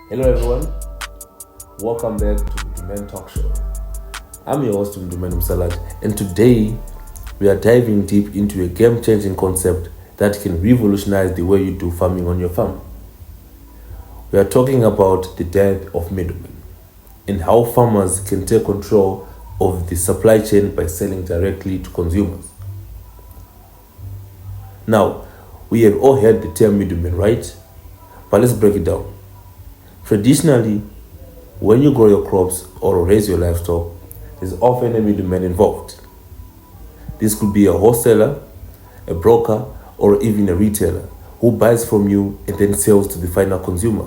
Hello everyone, welcome back to Middleman Talk Show. I'm your host Middleman Msalaj, and today we are diving deep into a game-changing concept that can revolutionize the way you do farming on your farm. We are talking about the death of middlemen and how farmers can take control of the supply chain by selling directly to consumers. Now, we have all heard the term middleman, right? But let's break it down. Traditionally, when you grow your crops or raise your livestock, there's often a middleman involved. This could be a wholesaler, a broker, or even a retailer who buys from you and then sells to the final consumer.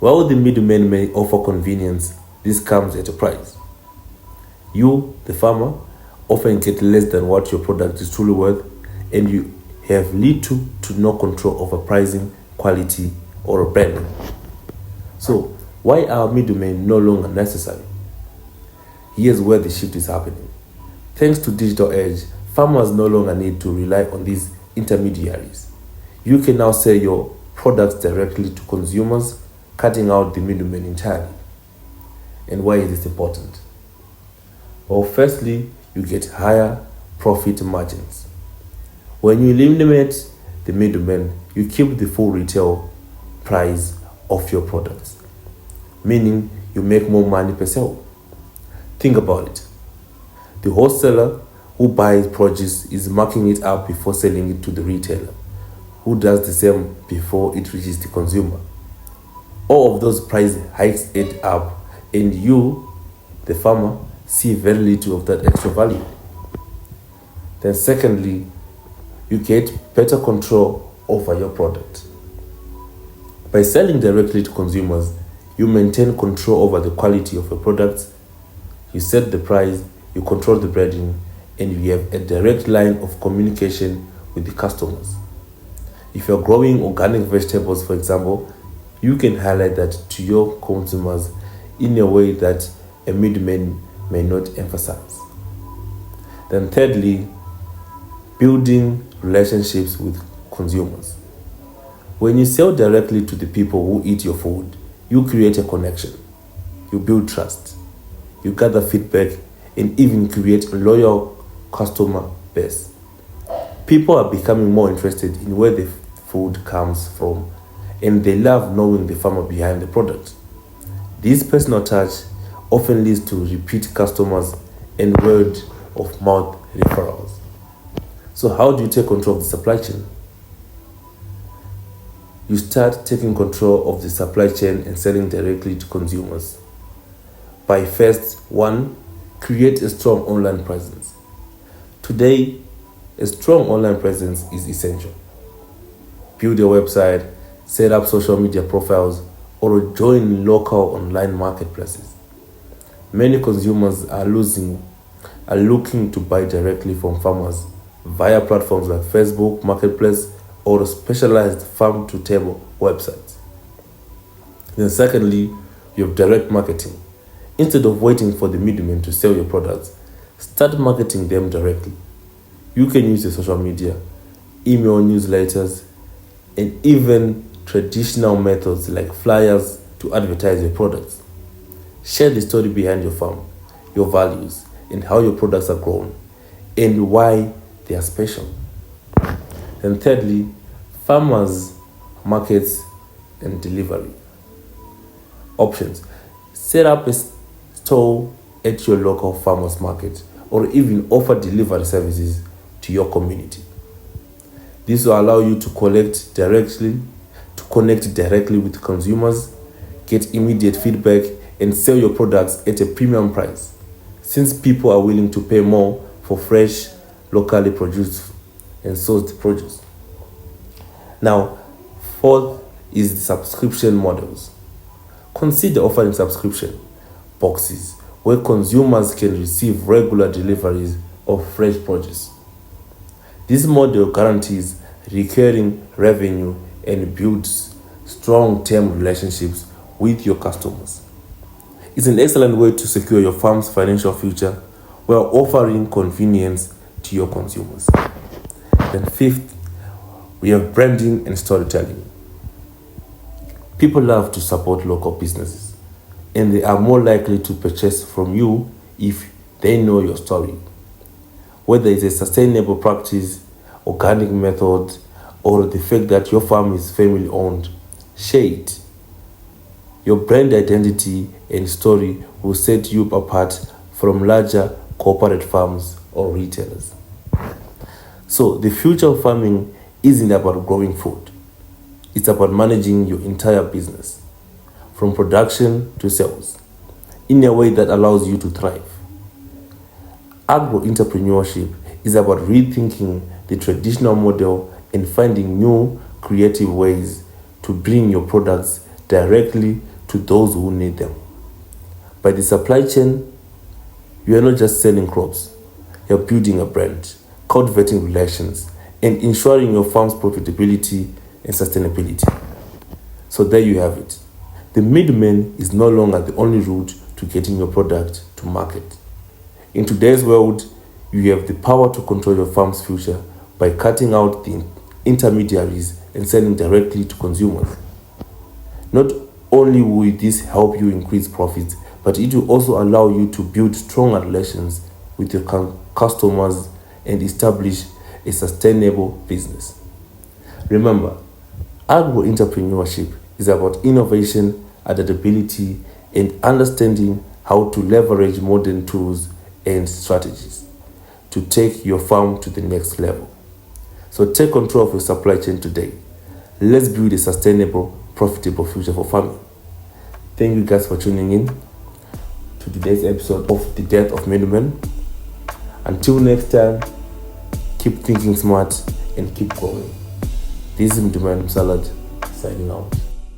While the middleman may offer convenience, this comes at a price. You, the farmer, often get less than what your product is truly worth, and you have little to no control over pricing, quality, or branding. So, why are middlemen no longer necessary? Here's where the shift is happening. Thanks to digital edge, farmers no longer need to rely on these intermediaries. You can now sell your products directly to consumers, cutting out the middlemen entirely. And why is this important? Well, firstly, you get higher profit margins. When you eliminate the middlemen, you keep the full retail price of your products, meaning you make more money per sale. Think about it. The wholesaler who buys produce is marking it up before selling it to the retailer, who does the same before it reaches the consumer. All of those price hikes it up, and you, the farmer, see very little of that extra value. Then secondly, you get better control over your product. By selling directly to consumers, you maintain control over the quality of your products, you set the price, you control the branding, and you have a direct line of communication with the customers. If you're growing organic vegetables, for example, you can highlight that to your consumers in a way that a middleman may not emphasize. Then thirdly, building relationships with consumers. When you sell directly to the people who eat your food, you create a connection, you build trust, you gather feedback, and even create a loyal customer base. People are becoming more interested in where the food comes from, and they love knowing the farmer behind the product. This personal touch often leads to repeat customers and word of mouth referrals. So, how do you take control of the supply chain? You start taking control of the supply chain and selling directly to consumers. By first, one, create a strong online presence. Today, a strong online presence is essential. Build a website, set up social media profiles, or join local online marketplaces. Many consumers are looking to buy directly from farmers via platforms like Facebook Marketplace or specialized farm-to-table websites. Then secondly, you have direct marketing. Instead of waiting for the middleman to sell your products, start marketing them directly. You can use your social media, email newsletters, and even traditional methods like flyers to advertise your products. Share the story behind your farm, your values, and how your products are grown, and why they are special. And thirdly, farmers, markets, and delivery options. Set up a store at your local farmers market or even offer delivery services to your community. This will allow you to connect directly with consumers, get immediate feedback, and sell your products at a premium price, since people are willing to pay more for fresh, locally produced and sourced produce. Now, fourth is the subscription models. Consider offering subscription boxes where consumers can receive regular deliveries of fresh produce. This model guarantees recurring revenue and builds strong term relationships with your customers. It's an excellent way to secure your farm's financial future while offering convenience to your consumers. Then fifth, we have branding and storytelling. People love to support local businesses, and they are more likely to purchase from you if they know your story. Whether it's a sustainable practice, organic method, or the fact that your farm is family owned, share it. Your brand identity and story will set you apart from larger corporate farms or retailers. So, the future of farming isn't about growing food, it's about managing your entire business, from production to sales, in a way that allows you to thrive. Agro entrepreneurship is about rethinking the traditional model and finding new creative ways to bring your products directly to those who need them. By the supply chain, you are not just selling crops, you're building a brand, cultivating relations, and ensuring your farm's profitability and sustainability. So there you have it. The middleman is no longer the only route to getting your product to market. In today's world, you have the power to control your farm's future by cutting out the intermediaries and selling directly to consumers. Not only will this help you increase profits, but it will also allow you to build stronger relations with your customers and establish a sustainable business. Remember, agro entrepreneurship is about innovation, adaptability, and understanding how to leverage modern tools and strategies to take your farm to the next level. So take control of your supply chain today. Let's build a sustainable, profitable future for farming. Thank you guys for tuning in to today's episode of The Death of Middleman. Until next time, keep thinking smart and keep growing. This is Middleman Salad signing out.